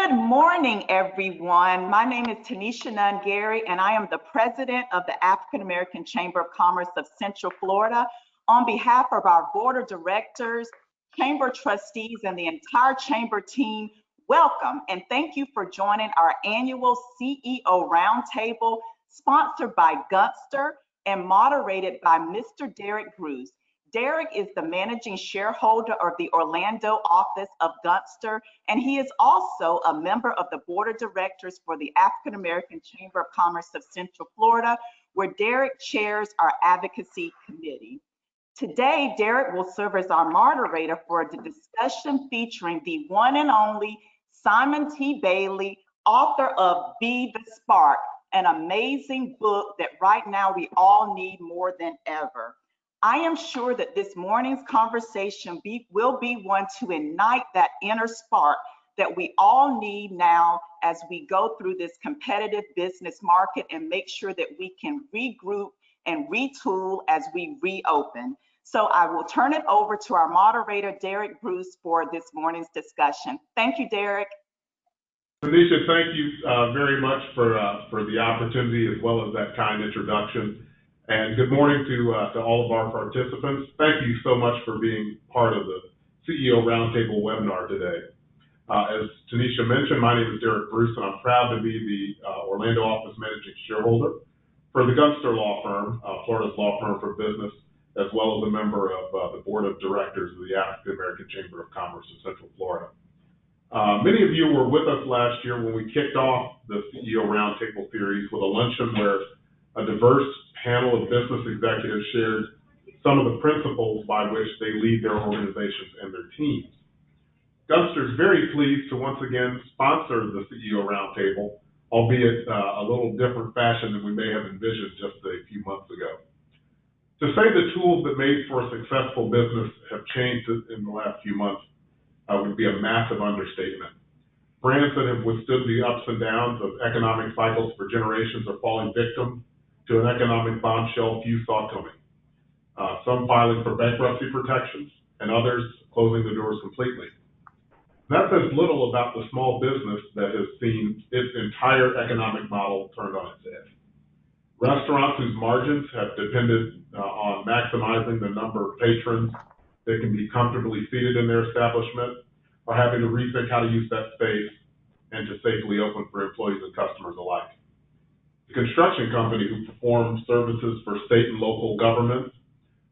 Good morning, everyone. My name is Tanisha Nunn Gary, and I am the president of the African American Chamber of Commerce of Central Florida. On behalf of our board of directors, chamber trustees, and the entire chamber team, welcome and thank you for joining our annual CEO Roundtable, sponsored by Gunster and moderated by Mr. Derek Bruce. Derek is the managing shareholder of the Orlando office of Gunster, and he is also a member of the board of directors for the African American Chamber of Commerce of Central Florida, where Derek chairs our advocacy committee. Today, Derek will serve as our moderator for the discussion featuring the one and only Simon T. Bailey, author of Be the Spark, an amazing book that right now we all need more than ever. I am sure that this morning's conversation will be one to ignite that inner spark that we all need now as we go through this competitive business market and make sure that we can regroup and retool as we reopen. So I will turn it over to our moderator, Derek Bruce, for this morning's discussion. Thank you, Derek. Tanisha, thank you very much for the opportunity as well as that kind introduction. And good morning to all of our participants. Thank you so much for being part of the CEO Roundtable webinar today. As Tanisha mentioned, my name is Derek Bruce, and I'm proud to be the Orlando office managing shareholder for the Gunster law firm, Florida's law firm for business, as well as a member of the board of directors of the African American Chamber of Commerce of Central Florida. Many of you were with us last year when we kicked off the CEO Roundtable series with a luncheon where a diverse panel of business executives shared some of the principles by which they lead their organizations and their teams. Gunster is very pleased to once again sponsor the CEO Roundtable, albeit a little different fashion than we may have envisioned just a few months ago. To say the tools that made for a successful business have changed in the last few months would be a massive understatement. Brands that have withstood the ups and downs of economic cycles for generations are falling victim to an economic bombshell few saw coming. Some filing for bankruptcy protections and others closing the doors completely. That says little about the small business that has seen its entire economic model turned on its head. Restaurants whose margins have depended on maximizing the number of patrons that can be comfortably seated in their establishment are having to rethink how to use that space and to safely open for employees and customers alike. The construction company who perform services for state and local governments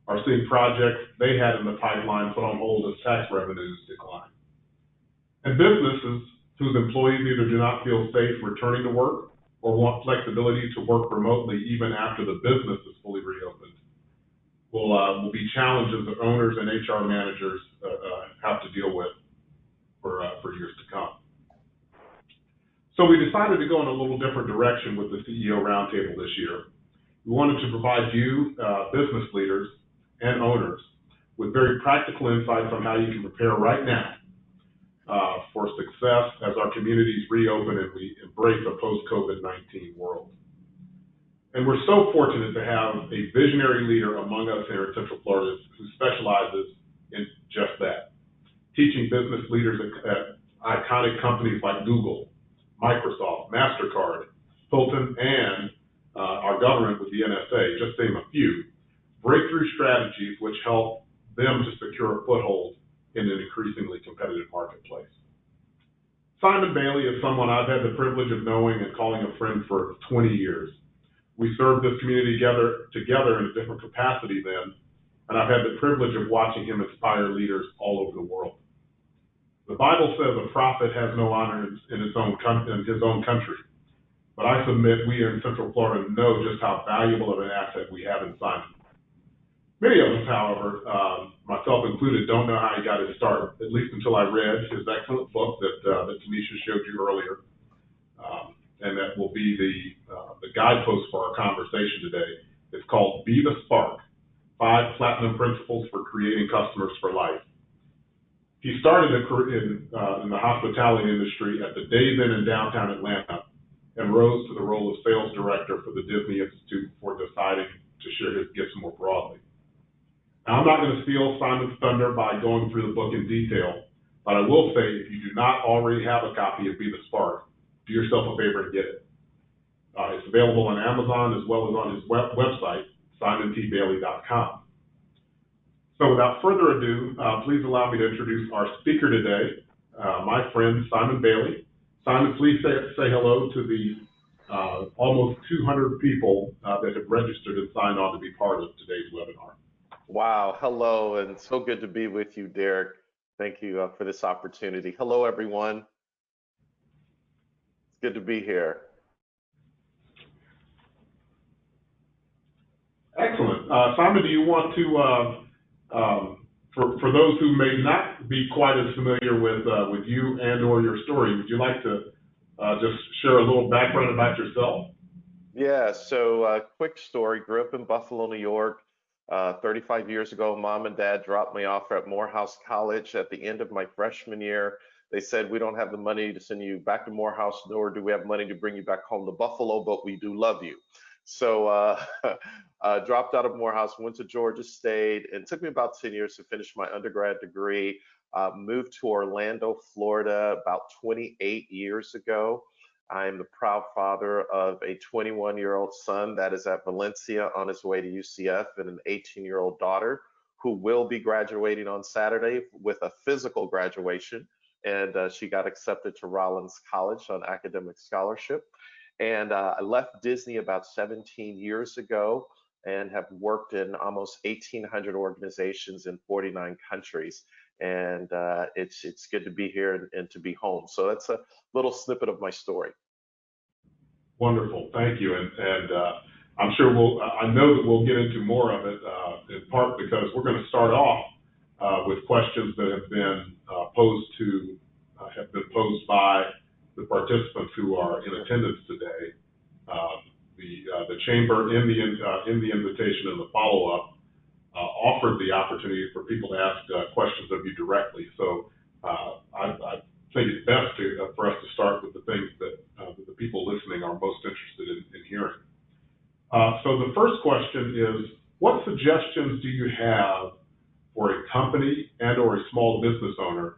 are seeing projects they had in the pipeline put on hold as tax revenues decline. And businesses whose employees either do not feel safe returning to work or want flexibility to work remotely even after the business is fully reopened will be challenges that owners and HR managers have to deal with for years to come. So we decided to go in a little different direction with the CEO Roundtable this year. We wanted to provide you, business leaders and owners, with very practical insights on how you can prepare right now for success as our communities reopen and we embrace a post-COVID-19 world. And we're so fortunate to have a visionary leader among us here in Central Florida who specializes in just that, teaching business leaders at iconic companies like Google, Microsoft, MasterCard, Hilton, and our government with the NSA, just to name a few, breakthrough strategies which help them to secure a foothold in an increasingly competitive marketplace. Simon Bailey is someone I've had the privilege of knowing and calling a friend for 20 years. We served this community together in a different capacity then, and I've had the privilege of watching him inspire leaders all over the world. The Bible says a prophet has no honor in his own country, but I submit we in Central Florida know just how valuable of an asset we have in Simon. Many of us, however, myself included, don't know how he got his start, at least until I read his excellent book that Tanisha showed you earlier, and that will be the guidepost for our conversation today. It's called Be the Spark, 5 Platinum Principles for Creating Customers for Life. He started in the hospitality industry at the Days Inn in downtown Atlanta and rose to the role of sales director for the Disney Institute before deciding to share his gifts more broadly. Now, I'm not going to steal Simon's thunder by going through the book in detail, But I will say, if you do not already have a copy of Be the Spark, do yourself a favor and get it. It's available on Amazon as well as on his website, simontbailey.com. So without further ado, please allow me to introduce our speaker today, my friend Simon Bailey. Simon, please say hello to the almost 200 people that have registered and signed on to be part of today's webinar. Wow, hello, and so good to be with you, Derek. Thank you for this opportunity. Hello, everyone. It's good to be here. Excellent. Simon, do you want to, for those who may not be quite as familiar with you and or your story, would you like to just share a little background about yourself? Yeah, so quick story. Grew up in Buffalo, New York. 35 years ago, mom and dad dropped me off at Morehouse College at the end of my freshman year. They said, we don't have the money to send you back to Morehouse, nor do we have money to bring you back home to Buffalo, but we do love you. So dropped out of Morehouse, went to Georgia State, and it took me about 10 years to finish my undergrad degree. Moved to Orlando, Florida about 28 years ago. I am the proud father of a 21-year-old son that is at Valencia on his way to UCF, and an 18-year-old daughter who will be graduating on Saturday with a physical graduation. And she got accepted to Rollins College on academic scholarship. And I left Disney about 17 years ago and have worked in almost 1,800 organizations in 49 countries. And it's good to be here and to be home. So that's a little snippet of my story. Wonderful, thank you. And I'm sure I know that we'll get into more of it in part because we're going to start off with questions that have been posed by the participants who are in attendance today. The chamber in the invitation and the follow-up offered the opportunity for people to ask questions of you directly. So I think it's best for us to start with the things that the people listening are most interested in hearing. So the first question is, what suggestions do you have for a company and or a small business owner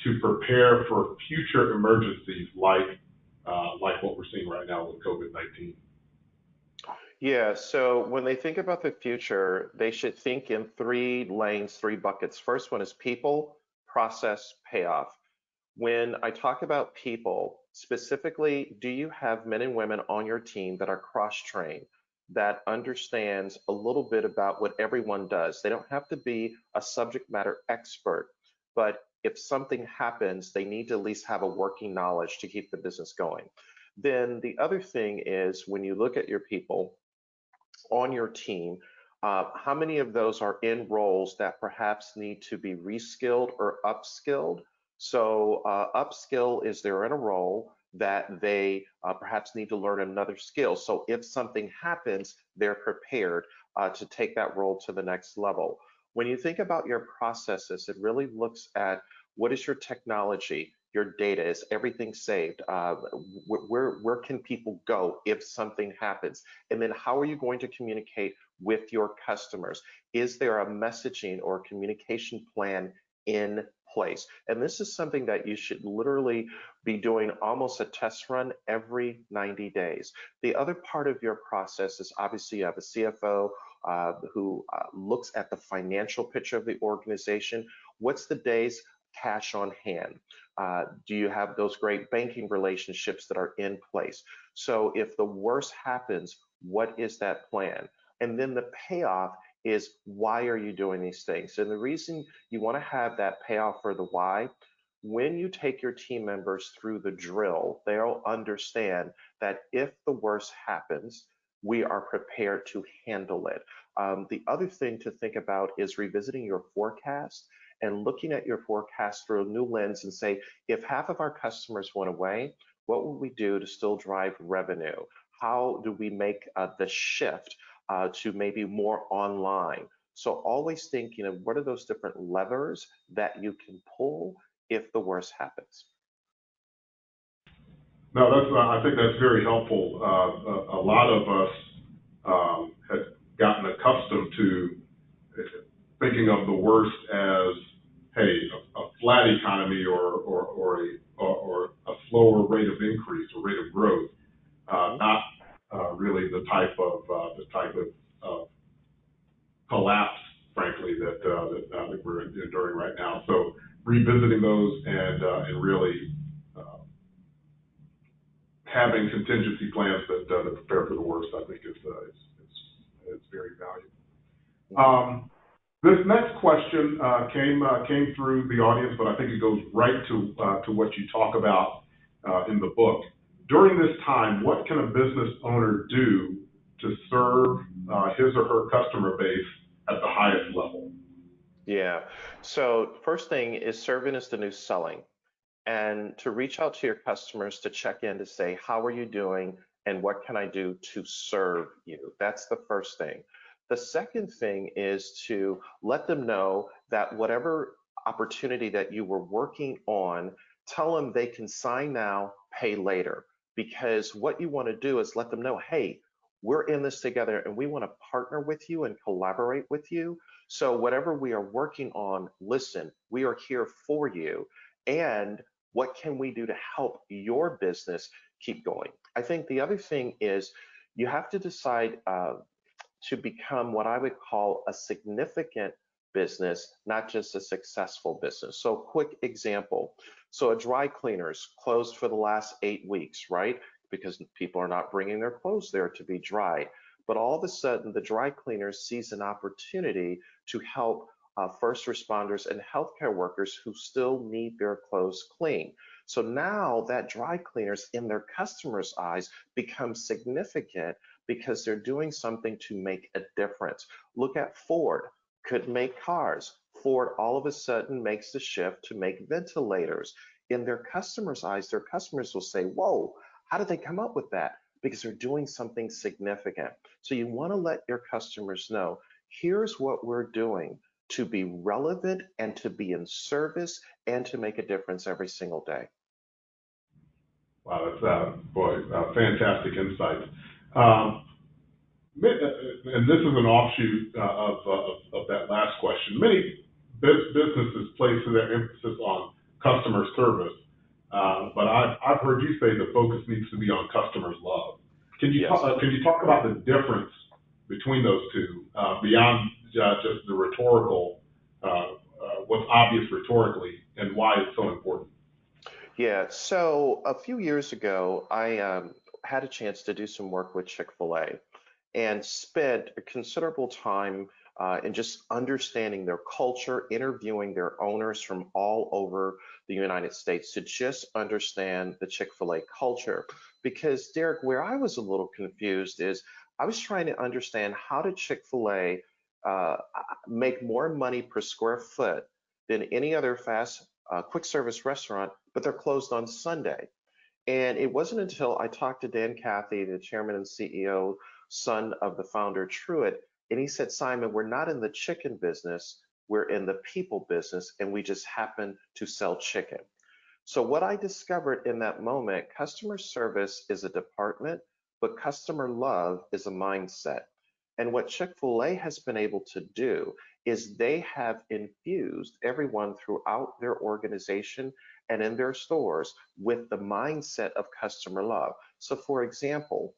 to prepare for future emergencies like what we're seeing right now with COVID-19? Yeah, so when they think about the future, they should think in 3 lanes, 3 buckets. First one is people, process, payoff. When I talk about people, specifically, do you have men and women on your team that are cross-trained, that understands a little bit about what everyone does? They don't have to be a subject matter expert, but if something happens, they need to at least have a working knowledge to keep the business going. Then the other thing is, when you look at your people on your team, how many of those are in roles that perhaps need to be reskilled or upskilled? So upskill is they're in a role that they perhaps need to learn another skill. So if something happens, they're prepared to take that role to the next level. When you think about your processes, it really looks at what is your technology, your data, is everything saved? Where can people go if something happens? And then how are you going to communicate with your customers? Is there a messaging or communication plan in place? And this is something that you should literally be doing almost a test run every 90 days. The other part of your process is, obviously you have a CFO who looks at the financial picture of the organization. What's the day's cash on hand? Do you have those great banking relationships that are in place? So if the worst happens, what is that plan? And then the payoff is, why are you doing these things? And the reason you want to have that payoff for the why, when you take your team members through the drill, they'll understand that if the worst happens, we are prepared to handle it. The other thing to think about is revisiting your forecast and looking at your forecast through a new lens and say, if half of our customers went away, what would we do to still drive revenue? How do we make the shift to maybe more online? So always thinking of what are those different levers that you can pull if the worst happens. No, I think that's very helpful. A lot of us have gotten accustomed to thinking of the worst as hey, a flat economy or a slower rate of increase or rate of growth, not really the type of collapse, frankly, that we're enduring right now. So revisiting those and really having contingency plans that prepare for the worst, I think is very valuable. This next question came through the audience, but I think it goes right to what you talk about in the book. During this time, what can a business owner do to serve his or her customer base at the highest level? Yeah. So first thing is serving is the new selling. And to reach out to your customers to check in to say, how are you doing and what can I do to serve you? That's the first thing. The second thing is to let them know that whatever opportunity that you were working on, tell them they can sign now, pay later. Because what you want to do is let them know, hey, we're in this together and we want to partner with you and collaborate with you. So whatever we are working on, listen, we are here for you. And what can we do to help your business keep going? I think the other thing is you have to decide to become what I would call a significant business, not just a successful business. So quick example. So a dry cleaner's closed for the last 8 weeks, right? Because people are not bringing their clothes there to be dried. But all of a sudden, the dry cleaner sees an opportunity to help first responders and healthcare workers who still need their clothes clean. So now that dry cleaners in their customers' eyes become significant because they're doing something to make a difference. Look at Ford, couldn't make cars. Ford all of a sudden makes the shift to make ventilators. In their customers' eyes, their customers will say, whoa, how did they come up with that? Because they're doing something significant. So you want to let your customers know, here's what we're doing to be relevant and to be in service and to make a difference every single day. Wow, that's fantastic insight. And this is an offshoot of that last question. Many businesses place their emphasis on customer service, but I've heard you say the focus needs to be on customer's love. Can you talk about the difference between those two beyond just the rhetorical, what's obvious rhetorically, and why it's so important? Yeah, so a few years ago, I had a chance to do some work with Chick-fil-A and spent a considerable time in just understanding their culture, interviewing their owners from all over the United States to just understand the Chick-fil-A culture. Because Derek, where I was a little confused is I was trying to understand how did Chick-fil-A make more money per square foot than any other fast quick service restaurant, but they're closed on Sunday. And it wasn't until I talked to Dan Cathy, the chairman and CEO, son of the founder Truett, and he said, Simon, we're not in the chicken business, we're in the people business, and we just happen to sell chicken. So what I discovered in that moment, customer service is a department, but customer love is a mindset. And what Chick-fil-A has been able to do is they have infused everyone throughout their organization and in their stores with the mindset of customer love. So for example,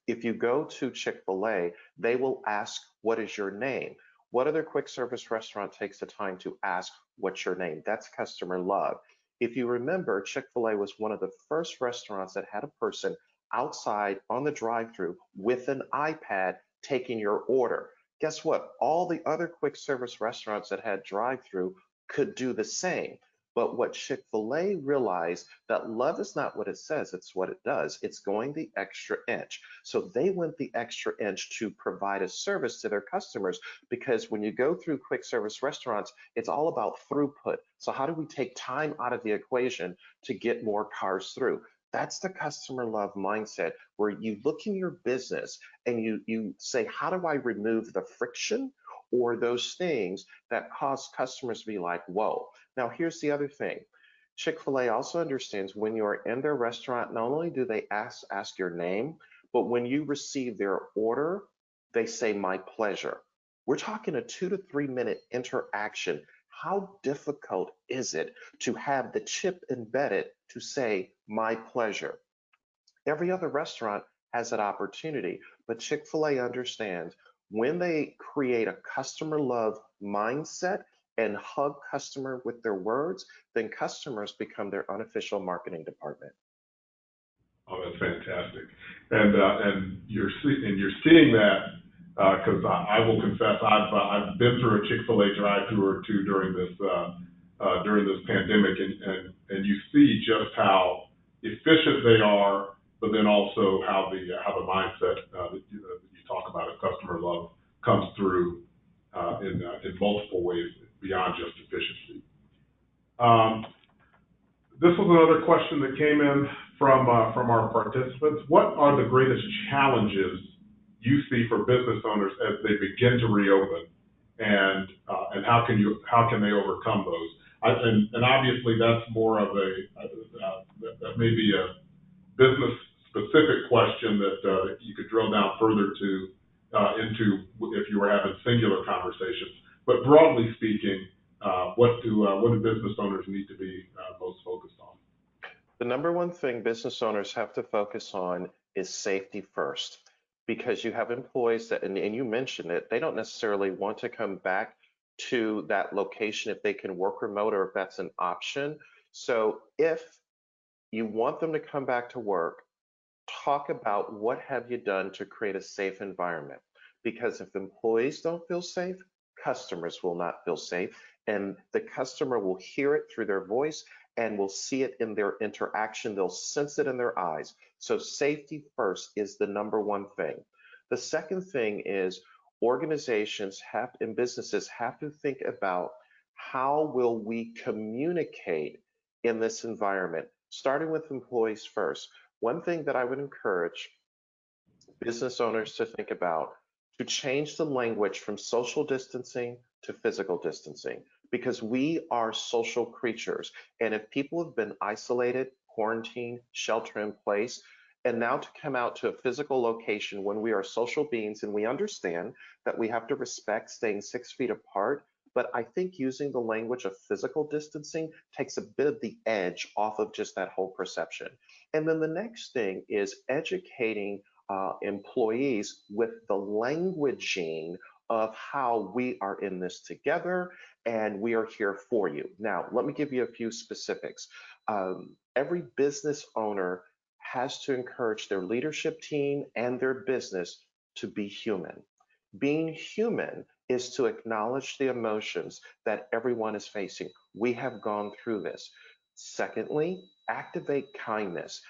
if you go to Chick-fil-A, they will ask, what is your name? What other quick service restaurant takes the time to ask, what's your name? That's customer love. If you remember, Chick-fil-A was one of the first restaurants that had a person outside on the drive-through with an iPad taking your order. Guess what? All the other quick service restaurants that had drive-through could do the same. But what Chick-fil-A realized that love is not what it says, it's what it does. It's going the extra inch. So they went the extra inch to provide a service to their customers, because when you go through quick service restaurants, it's all about throughput. So how do we take time out of the equation to get more cars through? That's the customer love mindset, where you look in your business and you say, how do I remove the friction or those things that cause customers to be like, whoa. Now, here's the other thing. Chick-fil-A also understands when you're in their restaurant, not only do they ask your name, but when you receive their order, they say, my pleasure. We're talking a 2 to 3 minute interaction. How difficult is it to have the chip embedded to say, my pleasure? Every other restaurant has that opportunity, but Chick-fil-A understands when they create a customer love mindset and hug customer with their words, then customers become their unofficial marketing department. Oh, that's fantastic. And you're seeing that because I will confess I've been through a Chick-fil-A drive-through or two during this pandemic, and you see just how efficient they are, but then also how the mindset that you talk about of customer love comes through in multiple ways beyond just efficiency. This was another question that came in from our participants. What are the greatest challenges you see for business owners as they begin to reopen, and how can they overcome those? And obviously that's more of that may be a business specific question that you could drill down further into if you were having singular conversations. But broadly speaking, what do business owners need to be most focused on? The number one thing business owners have to focus on is safety first, because you have employees that, and you mentioned it, they don't necessarily want to come back to that location if they can work remote or if that's an option. So if you want them to come back to work, talk about what have you done to create a safe environment. Because if employees don't feel safe, customers will not feel safe, and the customer will hear it through their voice and will see it in their interaction. They'll sense it in their eyes. So safety first is the number one thing. The second thing is organizations and businesses have to think about how will we communicate in this environment, starting with employees first. One thing that I would encourage business owners to think about, to change the language from social distancing to physical distancing, because we are social creatures. And if people have been isolated, quarantined, shelter in place, and now to come out to a physical location when we are social beings, and we understand that we have to respect staying 6 feet apart, but I think using the language of physical distancing takes a bit of the edge off of just that whole perception. And then the next thing is educating employees with the languaging of how we are in this together and we are here for you. Now, let me give you a few specifics. Every business owner has to encourage their leadership team and their business to be human. Being human is to acknowledge the emotions that everyone is facing. We have gone through this. Secondly, activate kindness,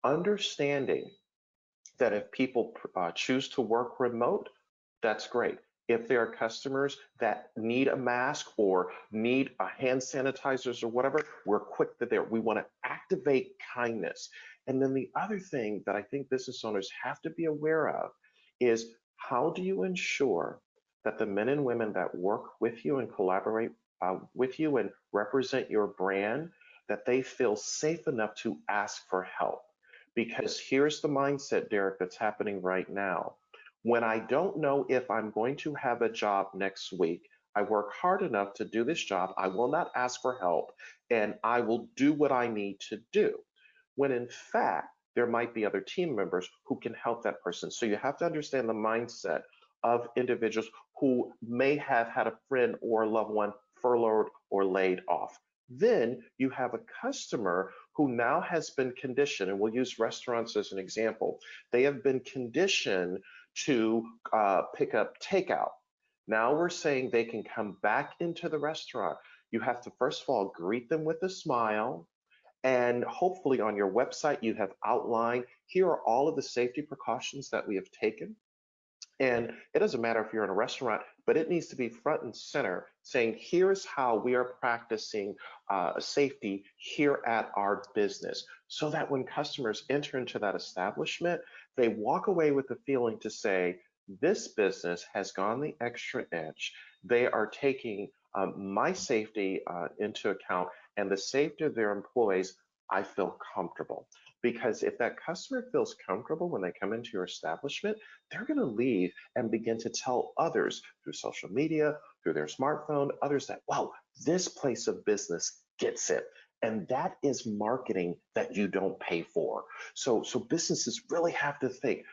understanding that if people choose to work remote, that's great. If there are customers that need a mask or need a hand sanitizers or whatever, we're quick to there. We want to activate kindness. And then the other thing that I think business owners have to be aware of is, how do you ensure that the men and women that work with you and collaborate with you and represent your brand, that they feel safe enough to ask for help? Because here's the mindset, Derek, that's happening right now. When I don't know if I'm going to have a job next week, I work hard enough to do this job. I will not ask for help, and I will do what I need to do. When in fact, there might be other team members who can help that person. So you have to understand the mindset of individuals who may have had a friend or a loved one furloughed or laid off. Then you have a customer who now has been conditioned, and we'll use restaurants as an example. They have been conditioned to pick up takeout. Now we're saying they can come back into the restaurant. You have to first of all greet them with a smile, and hopefully on your website you have outlined, here are all of the safety precautions that we have taken. And it doesn't matter if you're in a restaurant, but it needs to be front and center, saying here's how we are practicing safety here at our business, so that when customers enter into that establishment, they walk away with the feeling to say, this business has gone the extra inch. They are taking my safety into account, and the safety of their employees. I feel comfortable. Because if that customer feels comfortable when they come into your establishment, they're going to leave and begin to tell others through social media, through their smartphone, others that, wow, this place of business gets it. And that is marketing that you don't pay for. So businesses really have to think,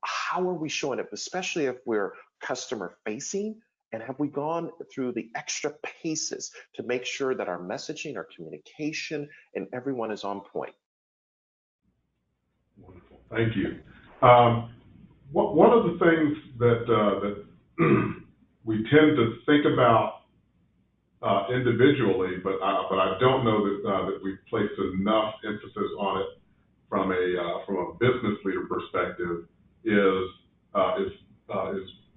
how are we showing up, especially if we're customer facing? And have we gone through the extra paces to make sure that our messaging, our communication, and everyone is on point? Wonderful. Thank you. One of the things that we tend to think about individually, but I don't know that we've placed enough emphasis on it from a business leader perspective is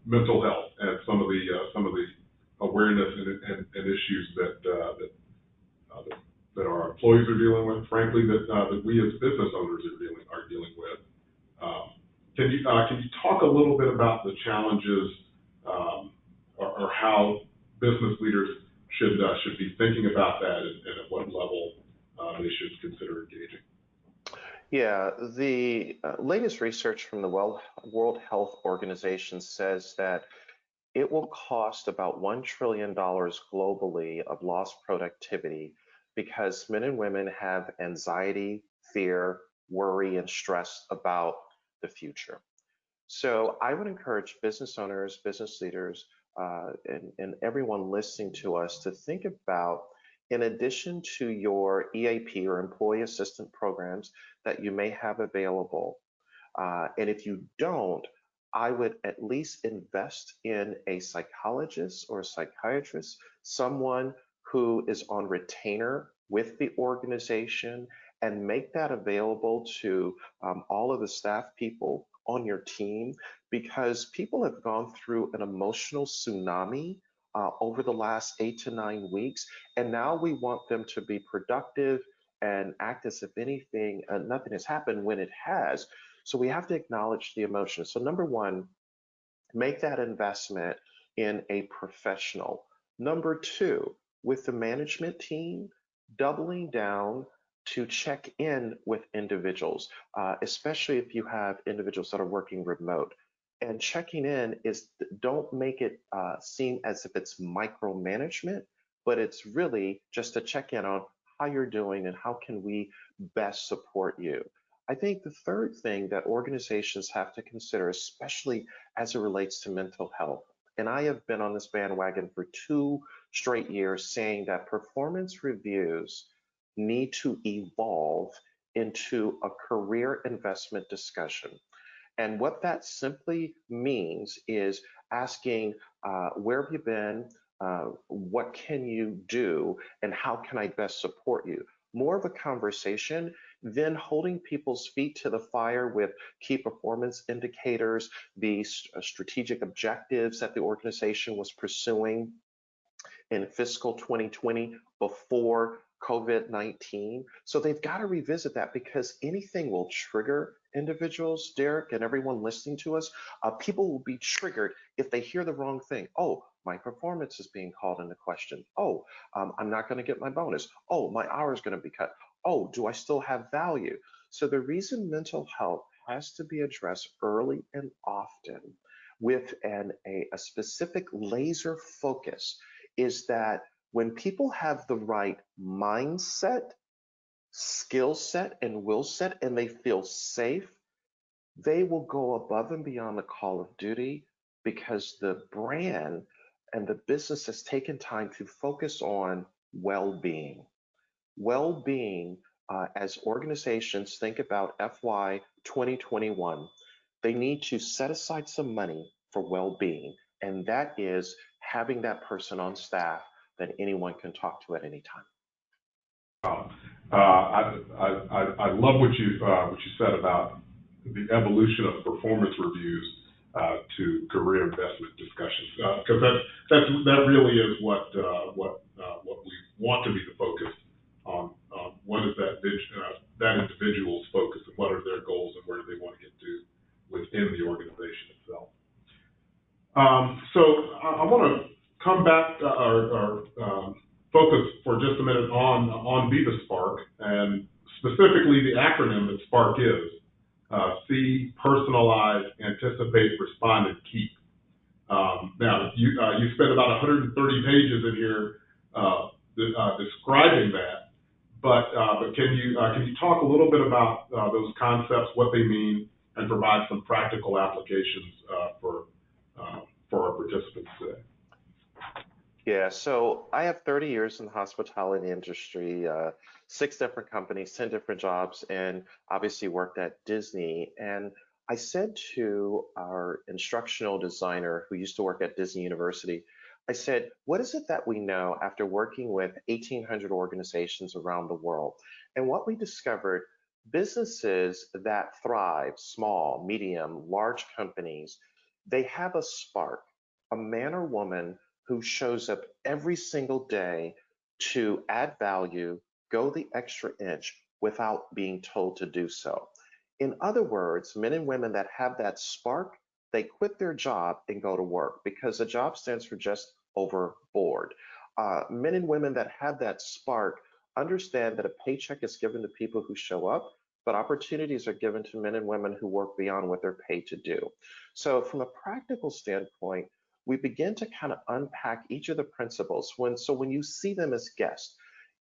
mental health and some of the awareness and issues that our employees are dealing with, frankly, that we as business owners are dealing with. Can you talk a little bit about the challenges or how business leaders should be thinking about that and at what level they should consider engaging? Yeah, the latest research from the World Health Organization says that it will cost about $1 trillion globally of lost productivity because men and women have anxiety, fear, worry, and stress about the future. So I would encourage business owners, business leaders, and everyone listening to us to think about, in addition to your EAP or employee assistance programs that you may have available, and if you don't, I would at least invest in a psychologist or a psychiatrist, someone who is on retainer with the organization, and make that available to all of the staff people on your team, because people have gone through an emotional tsunami over the last 8 to 9 weeks, and now we want them to be productive and act as if anything, nothing has happened when it has. So we have to acknowledge the emotions. So number one, make that investment in a professional. Number two, with the management team, doubling down to check in with individuals, especially if you have individuals that are working remote. And checking in is, don't make it seem as if it's micromanagement, but it's really just to check in on how you're doing and how can we best support you. I think the third thing that organizations have to consider, especially as it relates to mental health, and I have been on this bandwagon for 2 straight years saying that performance reviews need to evolve into a career investment discussion. And what that simply means is asking, where have you been? What can you do? And how can I best support you? More of a conversation than holding people's feet to the fire with key performance indicators, the strategic objectives that the organization was pursuing in fiscal 2020 before COVID-19. So they've got to revisit that, because anything will trigger individuals, Derek, and everyone listening to us. People will be triggered if they hear the wrong thing. Oh, my performance is being called into question. Oh, I'm not going to get my bonus. Oh, my hour is going to be cut. Oh, do I still have value? So the reason mental health has to be addressed early and often with a specific laser focus is that when people have the right mindset, skill set, and will set, and they feel safe, they will go above and beyond the call of duty, because the brand and the business has taken time to focus on well-being. Well-being, as organizations think about FY 2021, they need to set aside some money for well-being, and that is having that person on staff that anyone can talk to at any time. I love what you said about the evolution of performance reviews to career investment discussions, because that really is what we want to be the focus on. What is that individual's focus, and what are their goals, and where do they want to get to within the organization itself? So I want to come back or focus for just a minute on Be the Spark, and specifically the acronym that SPARK is. See, personalize, anticipate, respond, and keep. Now, you spent about 130 pages in here describing that, but can you talk a little bit about those concepts, what they mean, and provide some practical applications for our participants today? Yeah, so I have 30 years in the hospitality industry, 6 different companies, 10 different jobs, and obviously worked at Disney. And I said to our instructional designer who used to work at Disney University, I said, what is it that we know after working with 1,800 organizations around the world? And what we discovered, businesses that thrive, small, medium, large companies, they have a spark, a man or woman who shows up every single day to add value, go the extra inch without being told to do so. In other words, men and women that have that spark, they quit their job and go to work because the job stands for just overboard. Men and women that have that spark understand that a paycheck is given to people who show up, but opportunities are given to men and women who work beyond what they're paid to do. So from a practical standpoint, we begin to kind of unpack each of the principles. When you see them as guests,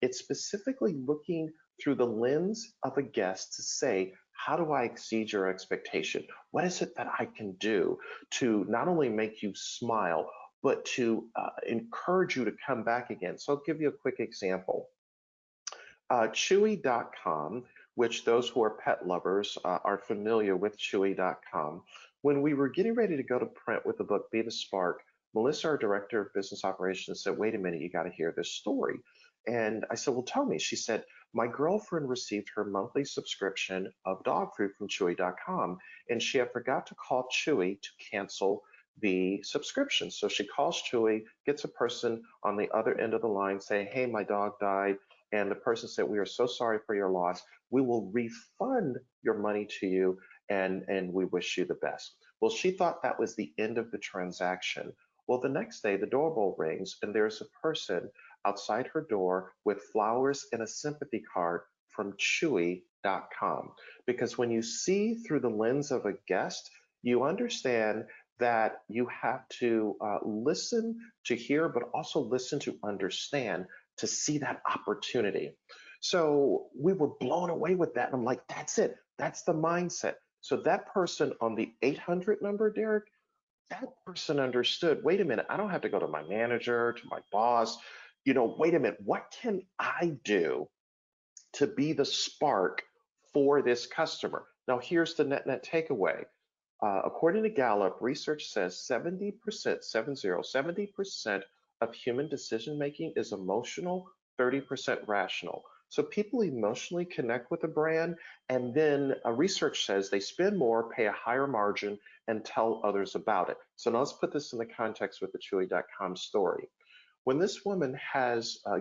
it's specifically looking through the lens of a guest to say, how do I exceed your expectation? What is it that I can do to not only make you smile, but to encourage you to come back again? So I'll give you a quick example. Chewy.com, which those who are pet lovers are familiar with Chewy.com. When we were getting ready to go to print with the book Be the Spark, Melissa, our director of business operations, said, wait a minute, you got to hear this story. And I said, well, tell me. She said, my girlfriend received her monthly subscription of dog food from Chewy.com, and she had forgot to call Chewy to cancel the subscription. So she calls Chewy, gets a person on the other end of the line saying, hey, my dog died. And the person said, we are so sorry for your loss. We will refund your money to you, and we wish you the best. Well, she thought that was the end of the transaction. Well, the next day, the doorbell rings, and there's a person outside her door with flowers and a sympathy card from Chewy.com. Because when you see through the lens of a guest, you understand that you have to listen to hear, but also listen to understand, to see that opportunity. So we were blown away with that. And I'm like, that's it. That's the mindset. So that person on the 800 number, Derek, that person understood, wait a minute, I don't have to go to my manager, to my boss. Wait a minute, what can I do to be the spark for this customer? Now, here's the net takeaway. According to Gallup, research says 70% of human decision making is emotional, 30% rational. So people emotionally connect with a brand, and then research says they spend more, pay a higher margin, and tell others about it. So now let's put this in the context with the Chewy.com story. When this woman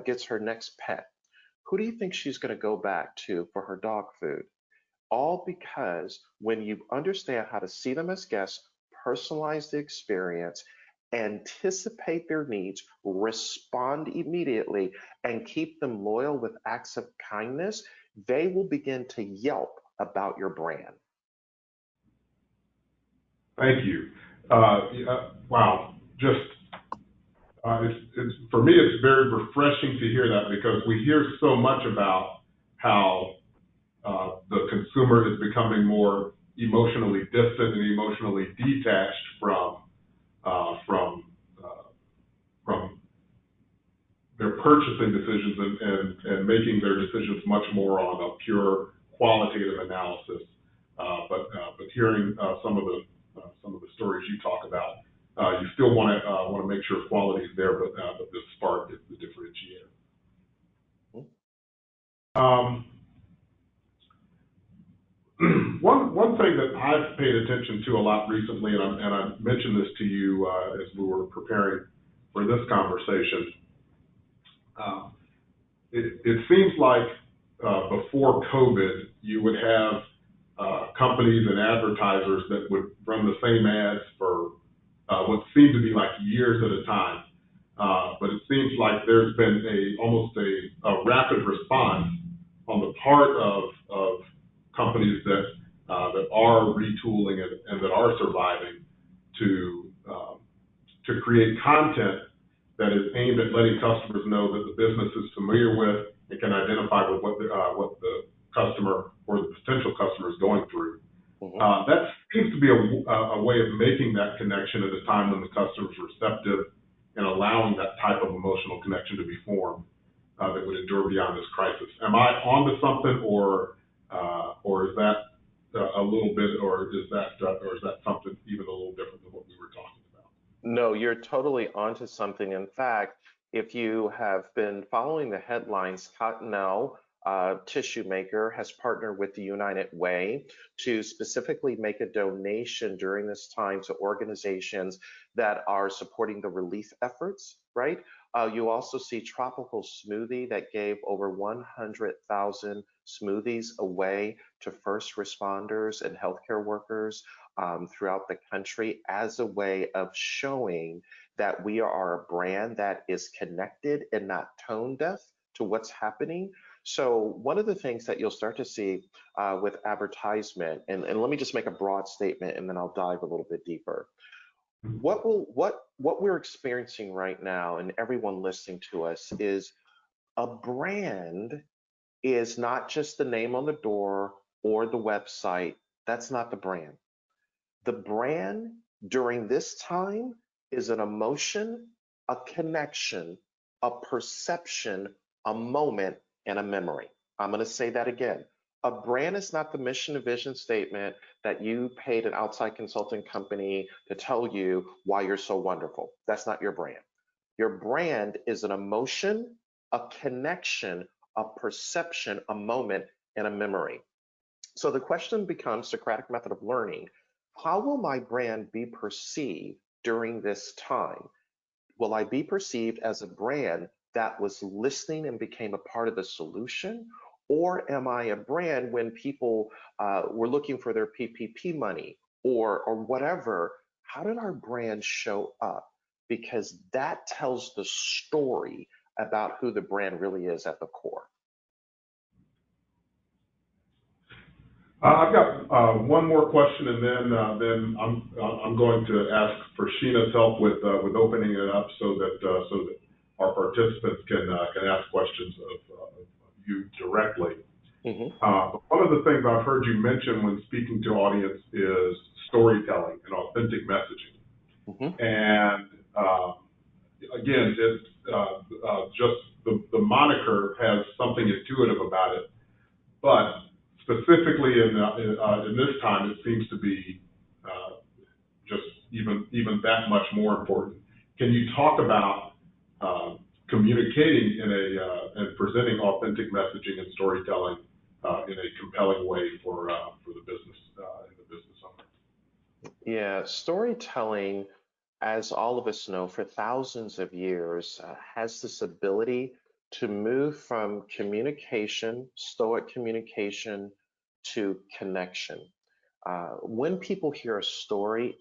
gets her next pet, who do you think she's going to go back to for her dog food? All because when you understand how to see them as guests, personalize the experience, anticipate their needs, respond immediately, and keep them loyal with acts of kindness, they will begin to yelp about your brand. Thank you. Wow. For me, it's very refreshing to hear that, because we hear so much about how the consumer is becoming more emotionally distant and emotionally detached from their purchasing decisions and making their decisions much more on a pure qualitative analysis. But hearing some of the stories you talk about, you still want to make sure quality is there, but the spark is the differentiator. One thing that I've paid attention to a lot recently, and I mentioned this to you as we were preparing for this conversation, it seems like before COVID, you would have companies and advertisers that would run the same ads for what seemed to be like years at a time. But it seems like there's been almost a rapid response on the part of companies that are retooling and that are surviving to create content that is aimed at letting customers know that the business is familiar with and can identify with what the customer or the potential customer is going through. That seems to be a way of making that connection at a time when the customer is receptive and allowing that type of emotional connection to be formed that would endure beyond this crisis. Am I onto something, or is that a little bit, or is that something even a little different than what we were talking about? No, you're totally onto something. In fact, if you have been following the headlines, Cottonelle tissue maker has partnered with the United Way to specifically make a donation during this time to organizations that are supporting the relief efforts, right? You also see Tropical Smoothie that gave over 100,000 smoothies away to first responders and healthcare workers throughout the country as a way of showing that we are a brand that is connected and not tone deaf to what's happening. So one of the things that you'll start to see with advertisement, and let me just make a broad statement and then I'll dive a little bit deeper. What we're experiencing right now, and everyone listening to us, is a brand is not just the name on the door or the website. That's not the brand. The brand during this time is an emotion, a connection, a perception, a moment, and a memory. I'm going to say that again. A brand is not the mission and vision statement that you paid an outside consulting company to tell you why you're so wonderful. That's not your brand. Your brand is an emotion, a connection, a perception, a moment, and a memory. So the question becomes Socratic method of learning. How will my brand be perceived during this time? Will I be perceived as a brand that was listening and became a part of the solution? Or am I a brand when people were looking for their PPP money or whatever? How did our brand show up? Because that tells the story about who the brand really is at the core. I've got one more question, and then I'm going to ask for Sheena's help with opening it up so that our participants can ask questions of you directly. But one of the things I've heard you mention when speaking to audience is storytelling and authentic messaging. And again, it's just the moniker has something intuitive about it, but specifically in this time, it seems to be just even that much more important. Can you talk about communicating and presenting authentic messaging and storytelling in a compelling way for the business and the business owner? Yeah, storytelling, as all of us know, for thousands of years, has this ability to move from communication, stoic communication, to connection. When people hear a story,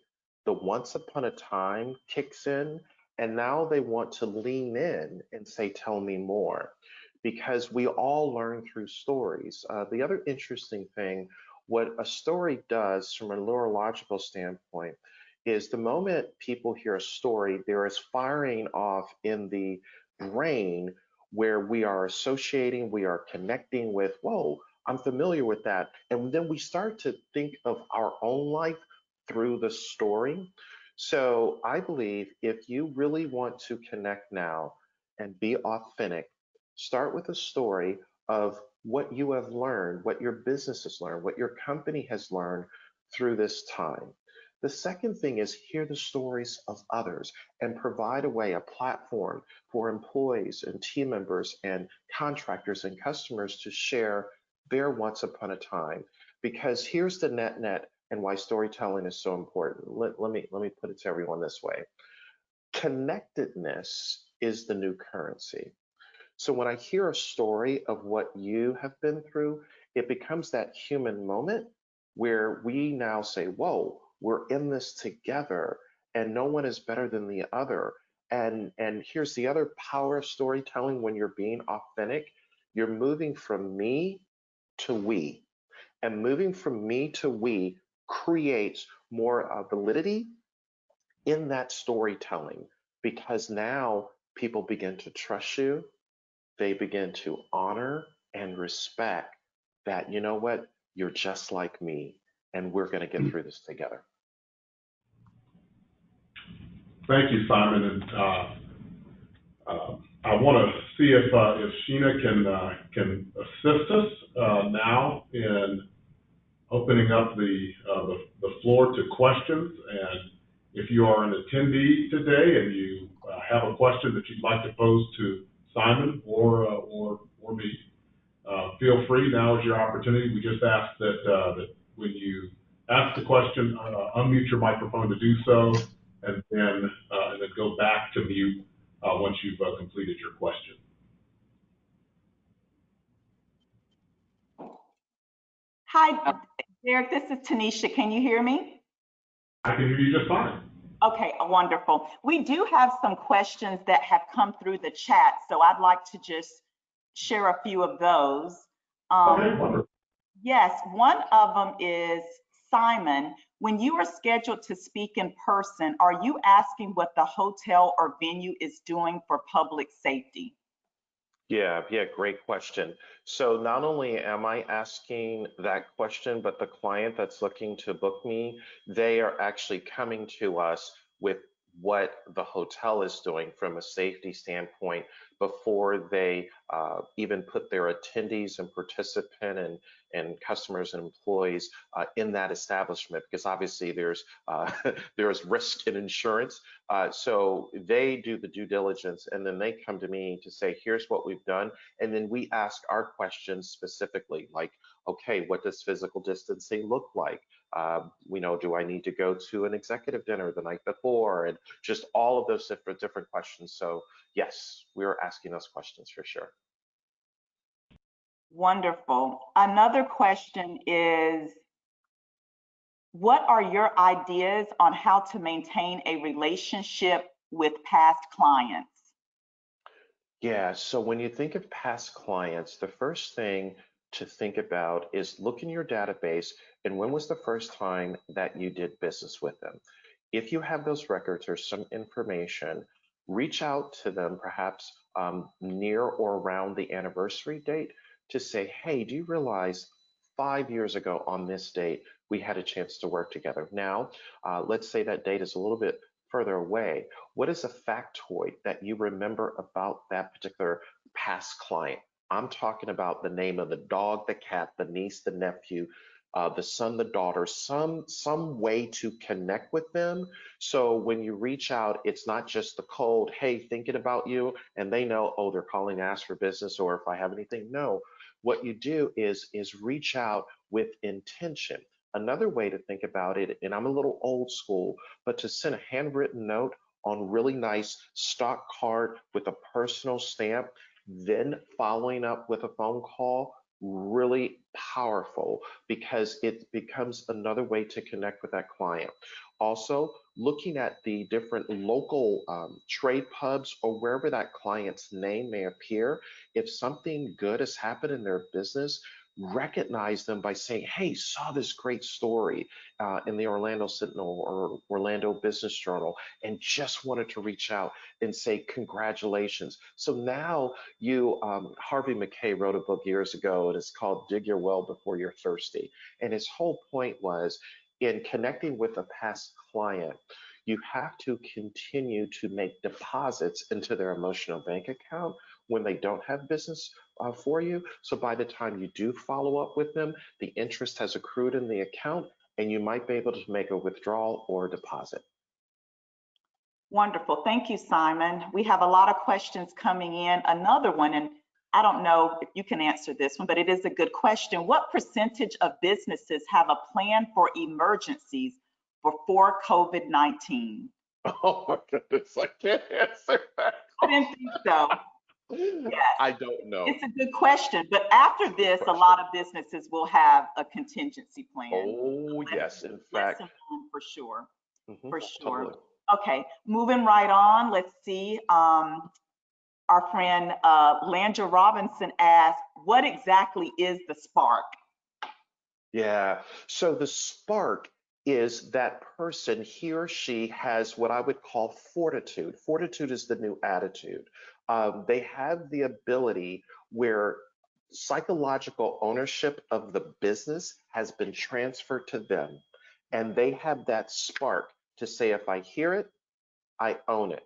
the once upon a time kicks in, and now they want to lean in and say, tell me more, because we all learn through stories. The other interesting thing, what a story does from a neurological standpoint, is the moment people hear a story, there is firing off in the brain where we are associating, we are connecting with, whoa, I'm familiar with that. And then we start to think of our own life through the story. So I believe if you really want to connect now and be authentic, start with a story of what you have learned, what your business has learned, what your company has learned through this time. The second thing is hear the stories of others and provide a way, a platform for employees and team members and contractors and customers to share their once upon a time. Because here's the net and why storytelling is so important. Let me put it to everyone this way. Connectedness is the new currency. So when I hear a story of what you have been through, it becomes that human moment where we now say, whoa, we're in this together and no one is better than the other. And here's the other power of storytelling when you're being authentic. You're moving from me to we. And moving from me to we creates more validity, in that storytelling, because now people begin to trust you, they begin to honor and respect that, you know what, you're just like me, and we're going to get through this together. Thank you, Simon. And I want to see if Sheena can assist us now in opening up the floor to questions. And if you are an attendee today and you have a question that you'd like to pose to Simon or me, feel free. Now is your opportunity. We just ask that when you ask the question, unmute your microphone to do so, and then go back to mute once you've completed your question. Hi, Derek, this is Tanisha. Can you hear me? I can hear you just fine. Okay, wonderful. We do have some questions that have come through the chat, so I'd like to just share a few of those. Okay, wonderful. Yes, one of them is, Simon, when you are scheduled to speak in person, are you asking what the hotel or venue is doing for public safety? Yeah, great question. So not only am I asking that question, but the client that's looking to book me, they are actually coming to us with what the hotel is doing from a safety standpoint before they even put their attendees and participant and customers and employees in that establishment, because obviously there's there's risk in insurance. So they do the due diligence, and then they come to me to say, here's what we've done. And then we ask our questions specifically, like, okay, what does physical distancing look like? Do I need to go to an executive dinner the night before? And just all of those different questions. So yes, we are asking those questions for sure. Wonderful. Another question is, what are your ideas on how to maintain a relationship with past clients? Yeah, so when you think of past clients, the first thing to think about is look in your database and when was the first time that you did business with them. If you have those records or some information, reach out to them perhaps near or around the anniversary date to say, hey, do you realize 5 years ago on this date, we had a chance to work together. Now, let's say that date is a little bit further away. What is a factoid that you remember about that particular past client? I'm talking about the name of the dog, the cat, the niece, the nephew, the son, the daughter, some way to connect with them. So when you reach out, it's not just the cold, hey, thinking about you, and they know, oh, they're calling to ask for business or if I have anything. No, what you do is reach out with intention. Another way to think about it, and I'm a little old school, but to send a handwritten note on really nice stock card with a personal stamp, then following up with a phone call, really powerful because it becomes another way to connect with that client. Also, looking at the different local trade pubs or wherever that client's name may appear, if something good has happened in their business, recognize them by saying, hey, saw this great story in the Orlando Sentinel or Orlando Business Journal and just wanted to reach out and say congratulations. So now Harvey Mackay wrote a book years ago, and it's called Dig Your Well Before You're Thirsty. And his whole point was in connecting with a past client, you have to continue to make deposits into their emotional bank account when they don't have business for you. So by the time you do follow up with them, the interest has accrued in the account and you might be able to make a withdrawal or a deposit. Wonderful. Thank you, Simon. We have a lot of questions coming in. Another one, and I don't know if you can answer this one, but it is a good question. What percentage of businesses have a plan for emergencies before COVID-19? Oh my goodness, I can't answer that. I didn't think so. Yes. I don't know. It's a good question, but after this, a lot of businesses will have a contingency plan. Oh, yes, in fact. For sure, for sure. Totally. Okay, moving right on, let's see. Our friend Landra Robinson asked, what exactly is the spark? Yeah, so the spark is that person, he or she has what I would call fortitude. Fortitude is the new attitude. They have the ability where psychological ownership of the business has been transferred to them. And they have that spark to say, if I hear it, I own it.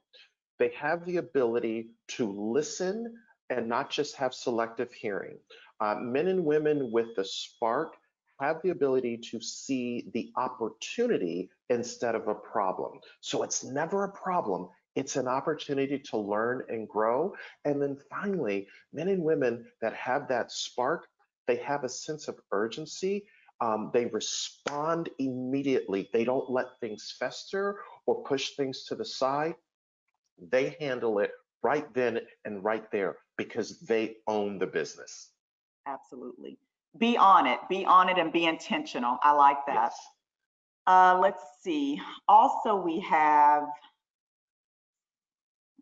They have the ability to listen and not just have selective hearing. Men and women with the spark have the ability to see the opportunity instead of a problem. So it's never a problem. It's an opportunity to learn and grow. And then finally, men and women that have that spark, they have a sense of urgency. They respond immediately. They don't let things fester or push things to the side. They handle it right then and right there because they own the business. Absolutely. Be on it and be intentional. I like that. Yes. Let's see. Also, we have,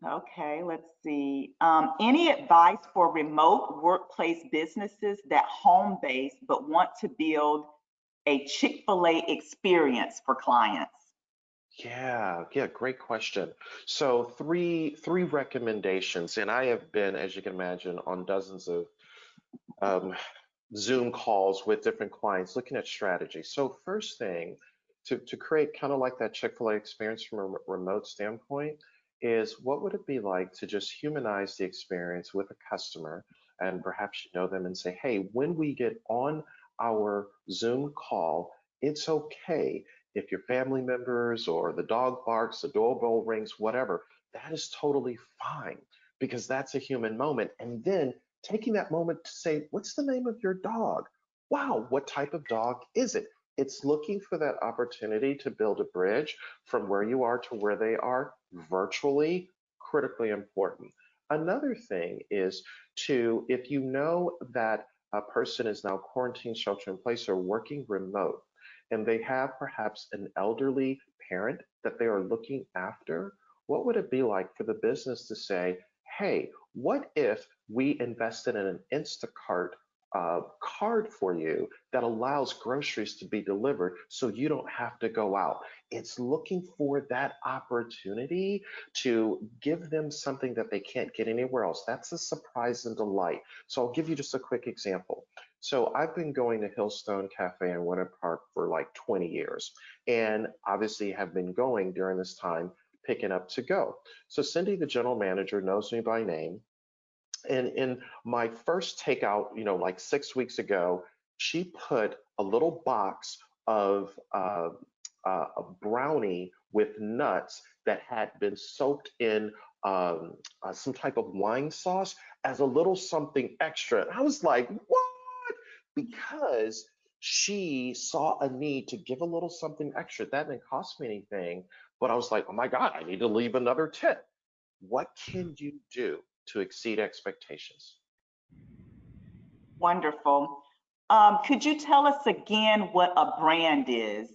okay, let's see. Any advice for remote workplace businesses that home based but want to build a Chick-fil-A experience for clients? Yeah, great question. So three recommendations, and I have been, as you can imagine, on dozens of um, Zoom calls with different clients looking at strategy. So first thing to create kind of like that Chick-fil-A experience from a remote standpoint is what would it be like to just humanize the experience with a customer and perhaps you know them and say, hey, when we get on our Zoom call, it's okay if your family members or the dog barks, the doorbell rings, whatever, that is totally fine because that's a human moment. And then taking that moment to say, what's the name of your dog? Wow, what type of dog is it? It's looking for that opportunity to build a bridge from where you are to where they are virtually, critically important. Another thing is to, if you know that a person is now quarantined, shelter in place, or working remote, and they have perhaps an elderly parent that they are looking after, what would it be like for the business to say, hey, what if we invested in an Instacart card for you that allows groceries to be delivered so you don't have to go out? It's looking for that opportunity to give them something that they can't get anywhere else. That's a surprise and delight. So I'll give you just a quick example. So I've been going to Hillstone Cafe in Winter Park for like 20 years, and obviously have been going during this time picking up to go. So Cindy, the general manager, knows me by name. And in my first takeout, like 6 weeks ago, she put a little box of a brownie with nuts that had been soaked in some type of wine sauce as a little something extra. And I was like, what? Because she saw a need to give a little something extra. That didn't cost me anything, but I was like, oh my God, I need to leave another tip. What can you do to exceed expectations? Wonderful. Could you tell us again what a brand is?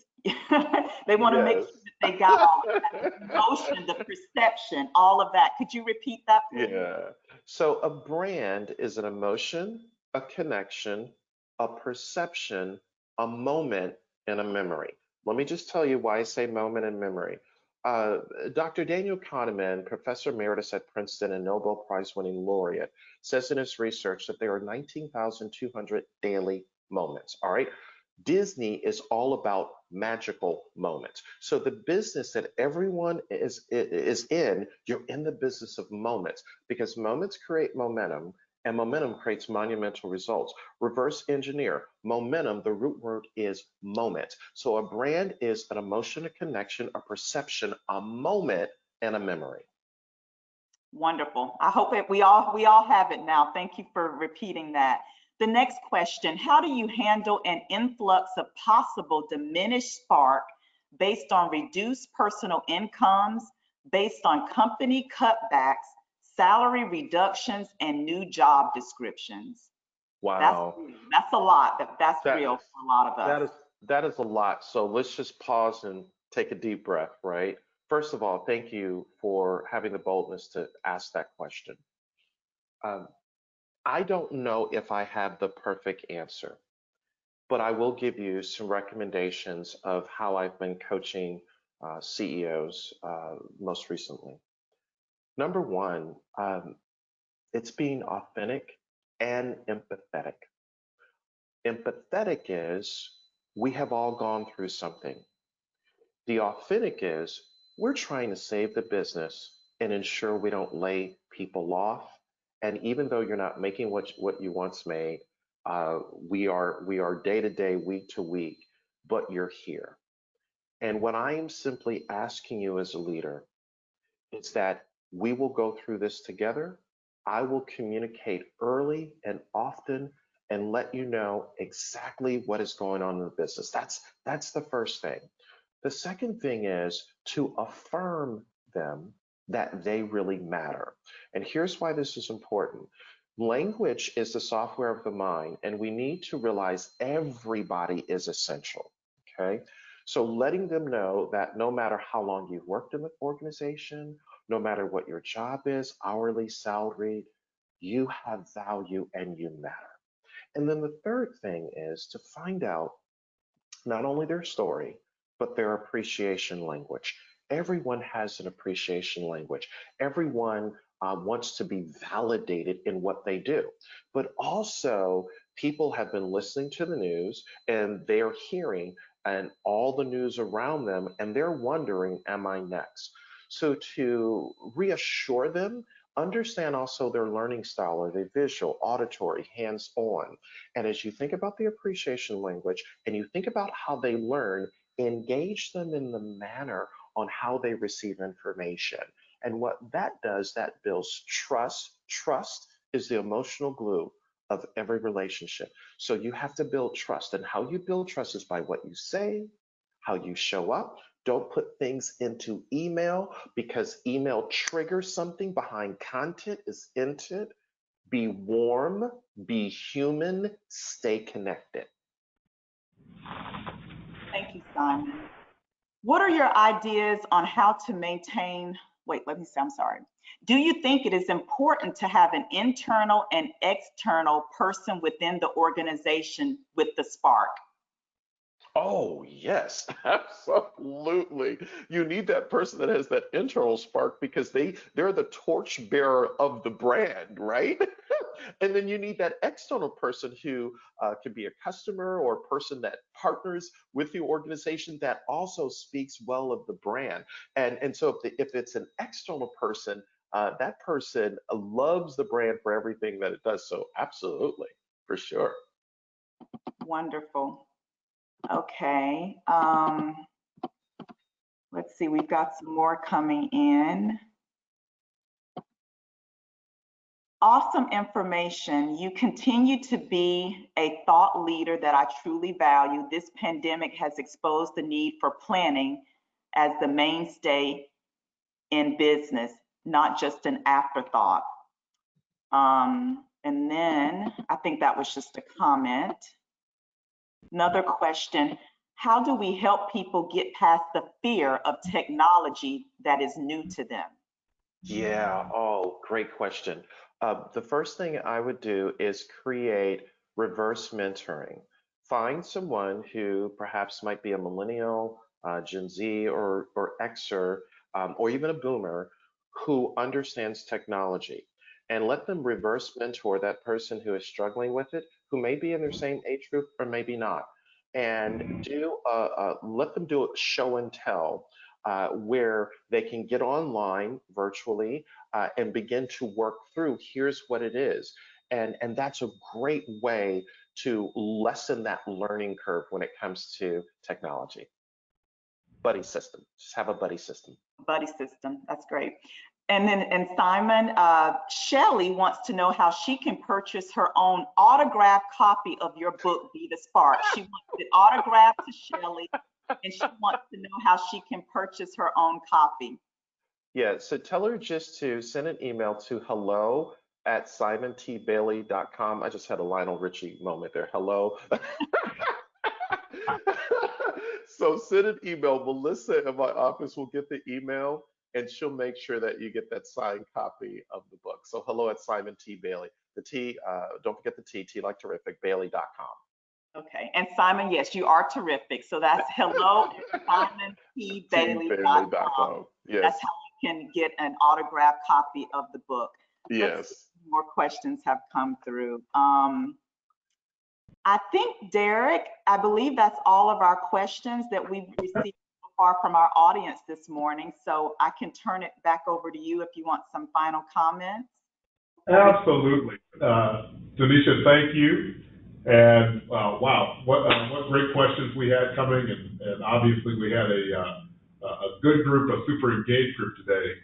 They want to make Yes. sure that they got all of that, the emotion, the perception, all of that. Could you repeat that, please? Yeah. So a brand is an emotion, a connection, a perception, a moment, and a memory. Let me just tell you why I say moment and memory. Uh, Dr. Daniel Kahneman, professor emeritus at Princeton and Nobel Prize winning laureate, says in his research that there are 19,200 daily moments. All right. Disney is all about magical moments. So the business that everyone is in, you're in the business of moments because moments create momentum and momentum creates monumental results. Reverse engineer momentum, the root word is moment. So a brand is an emotion, a connection, a perception, a moment, and a memory. Wonderful. I hope that we all have it now. Thank you for repeating that. The next question, how do you handle an influx of possible diminished spark based on reduced personal incomes, based on company cutbacks, salary reductions, and new job descriptions? That's Wow. real. That's a lot. That's That real for a lot of us. that is that is a lot. So let's just pause and take a deep breath, right? First of all, thank you for having the boldness to ask that question. Um, I don't know if I have the perfect answer. but I will give you some recommendations of how I've been coaching CEOs most recently. Number one, it's being authentic and empathetic. Empathetic is we have all gone through something. The authentic is we're trying to save the business and ensure we don't lay people off. And even though you're not making what you once made, we are day to day, week to week, but you're here. And what I am simply asking you as a leader is that we will go through this together. I will communicate early and often and let you know exactly what is going on in the business. That's the first thing. The second thing is to affirm them that they really matter. And here's why this is important. Language is the software of the mind, and we need to realize everybody is essential. Okay. So letting them know that no matter how long you've worked in the organization, no matter what your job is, hourly, salaried, you have value and you matter. And then the third thing is to find out not only their story, but their appreciation language. Everyone has an appreciation language. Everyone wants to be validated in what they do. But also, people have been listening to the news and they're hearing and all the news around them, and they're wondering, am I next? So to reassure them, understand also their learning style. Are they visual, auditory, hands-on? And as you think about the appreciation language and you think about how they learn, engage them in the manner on how they receive information. And what that does, that builds trust. Trust is the emotional glue of every relationship. So you have to build trust. And how you build trust is by what you say, how you show up. Don't put things into email because email triggers something behind content is intent. Be warm, be human, stay connected. Thank you, Simon. What are your ideas on how to maintain, I'm sorry. Do you think it is important to have an internal and external person within the organization with the spark? Oh, yes, absolutely. You need that person that has that internal spark because they're the torchbearer of the brand, right? And then you need that external person who can be a customer or a person that partners with the organization that also speaks well of the brand. And so if it's an external person, that person loves the brand for everything that it does. So absolutely, for sure. Wonderful. Okay. Let's see, we've got some more coming in. Awesome information. You continue to be a thought leader that I truly value. This pandemic has exposed the need for planning as the mainstay in business, not just an afterthought. And then I think that was just a comment. Another question, how do we help people get past the fear of technology that is new to them? Yeah, oh, great question. The first thing I would do is create reverse mentoring. Find someone who perhaps might be a millennial, Gen Z, or Xer, or even a boomer who understands technology, and let them reverse mentor that person who is struggling with it, who may be in their same age group or maybe not, and let them do a show and tell where they can get online virtually and begin to work through here's what it is. And that's a great way to lessen that learning curve when it comes to technology. Buddy system, just have a buddy system. Buddy system, that's great. And Simon, Shelley wants to know how she can purchase her own autographed copy of your book, Be the Spark. She wants it autographed to Shelley, and she wants to know how she can purchase her own copy. Yeah, so tell her just to send an email to hello@simontbailey.com. I just had a Lionel Richie moment there. Hello. So send an email. Melissa in my office will get the email and she'll make sure that you get that signed copy of the book. So hello@SimonTBailey. The T, don't forget the T like terrific, Bailey.com. Okay, and Simon, yes, you are terrific. So that's hello@SimonTBailey.com. teambailey.com. That's Yes. how you can get an autographed copy of the book. Let's see Yes. if more questions have come through. I think, Derek, I believe that's all of our questions that we've received so far from our audience this morning. So I can turn it back over to you if you want some final comments. Absolutely. Tanisha, thank you. And wow, what great questions we had coming, and obviously we had a good group, a super engaged group today.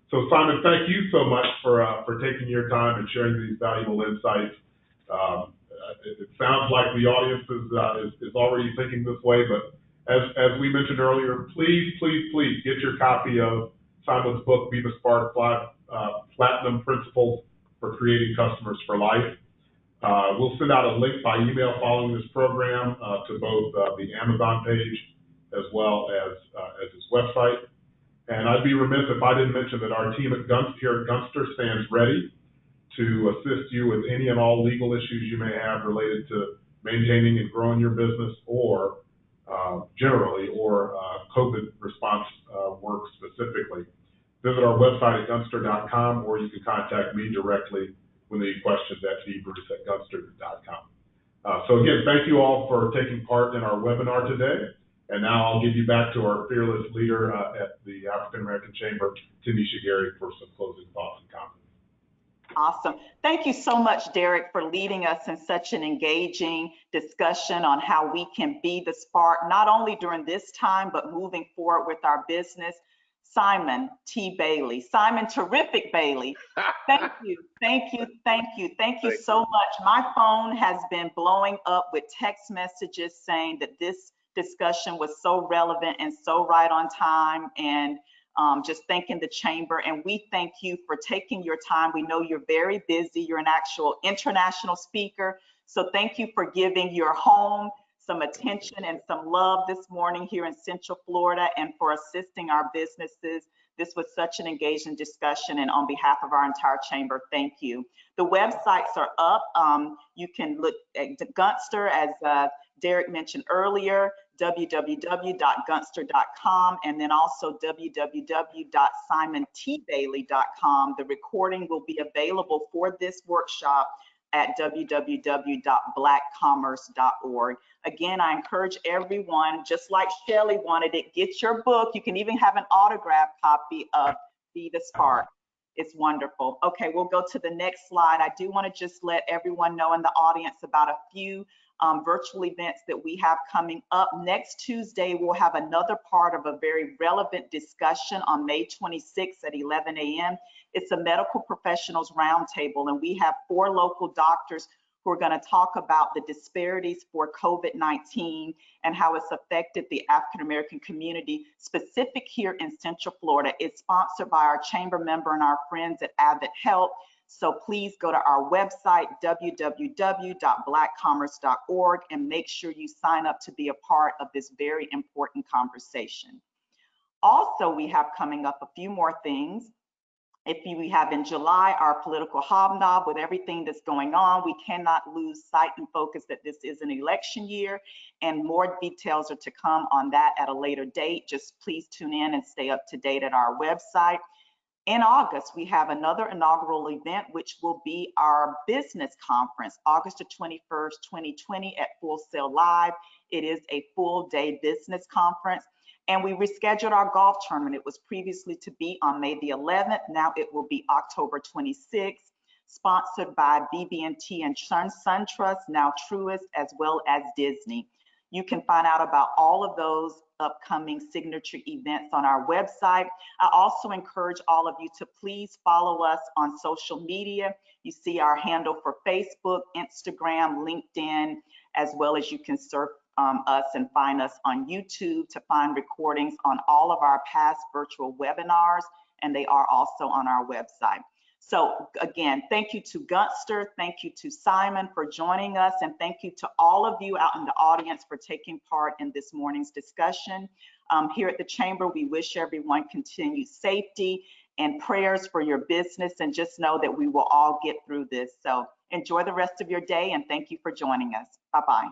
So Simon, thank you so much for taking your time and sharing these valuable insights. It sounds like the audience is already thinking this way, but as we mentioned earlier, please get your copy of Simon's book, Be the Spark: 5 Platinum Principles for Creating Customers for Life. We'll send out a link by email following this program to both the Amazon page as well as his website. And I'd be remiss if I didn't mention that our team here at Gunster stands ready to assist you with any and all legal issues you may have related to maintaining and growing your business, or generally, or COVID response work specifically. Visit our website at gunster.com, or you can contact me directly with any questions at dbruce@gunster.com. So again, thank you all for taking part in our webinar today. And now I'll give you back to our fearless leader at the African American Chamber, Tanisha Gary, for some closing thoughts and comments. Awesome. Thank you so much, Derek, for leading us in such an engaging discussion on how we can be the spark, not only during this time, but moving forward with our business. Simon T. Bailey, Simon Terrific Bailey, thank you so much. My phone has been blowing up with text messages saying that this discussion was so relevant and so right on time, and just thanking the chamber. And we thank you for taking your time. We know you're very busy. You're an actual international speaker. So thank you for giving your home some attention and some love this morning here in Central Florida, and for assisting our businesses. This was such an engaging discussion, and on behalf of our entire chamber, thank you. The websites are up. You can look at Gunster, as Derek mentioned earlier, www.gunster.com, and then also www.simontbailey.com. The recording will be available for this workshop at www.blackcommerce.org. Again, I encourage everyone, just like Shelley wanted it, get your book. You can even have an autographed copy of Be the Spark. It's wonderful. Okay, we'll go to the next slide. I do want to just let everyone know in the audience about a few virtual events that we have coming up. Next Tuesday, we'll have another part of a very relevant discussion on May 26th at 11 a.m. It's a medical professionals roundtable, and we have 4 local doctors who are going to talk about the disparities for COVID-19 and how it's affected the African American community, specific here in Central Florida. It's sponsored by our chamber member and our friends at Avid Health. So please go to our website, www.blackcommerce.org, and make sure you sign up to be a part of this very important conversation. Also, we have coming up a few more things. We have in July our political hobnob. With everything that's going on, we cannot lose sight and focus that this is an election year, and more details are to come on that at a later date. Just please tune in and stay up to date at our website. In August, we have another inaugural event, which will be our business conference, August the 21st, 2020 at Full Sail Live. It is a full day business conference. And we rescheduled our golf tournament. It was previously to be on May the 11th. Now it will be October 26th, sponsored by BB&T and SunTrust, now Truist, as well as Disney. You can find out about all of those upcoming signature events on our website. I also encourage all of you to please follow us on social media. You see our handle for Facebook, Instagram, LinkedIn, as well as you can surf us and find us on YouTube to find recordings on all of our past virtual webinars, and they are also on our website. So again, thank you to Gunster, thank you to Simon for joining us, and thank you to all of you out in the audience for taking part in this morning's discussion. Here at the Chamber, we wish everyone continued safety and prayers for your business, and just know that we will all get through this. So enjoy the rest of your day, and thank you for joining us. Bye-bye.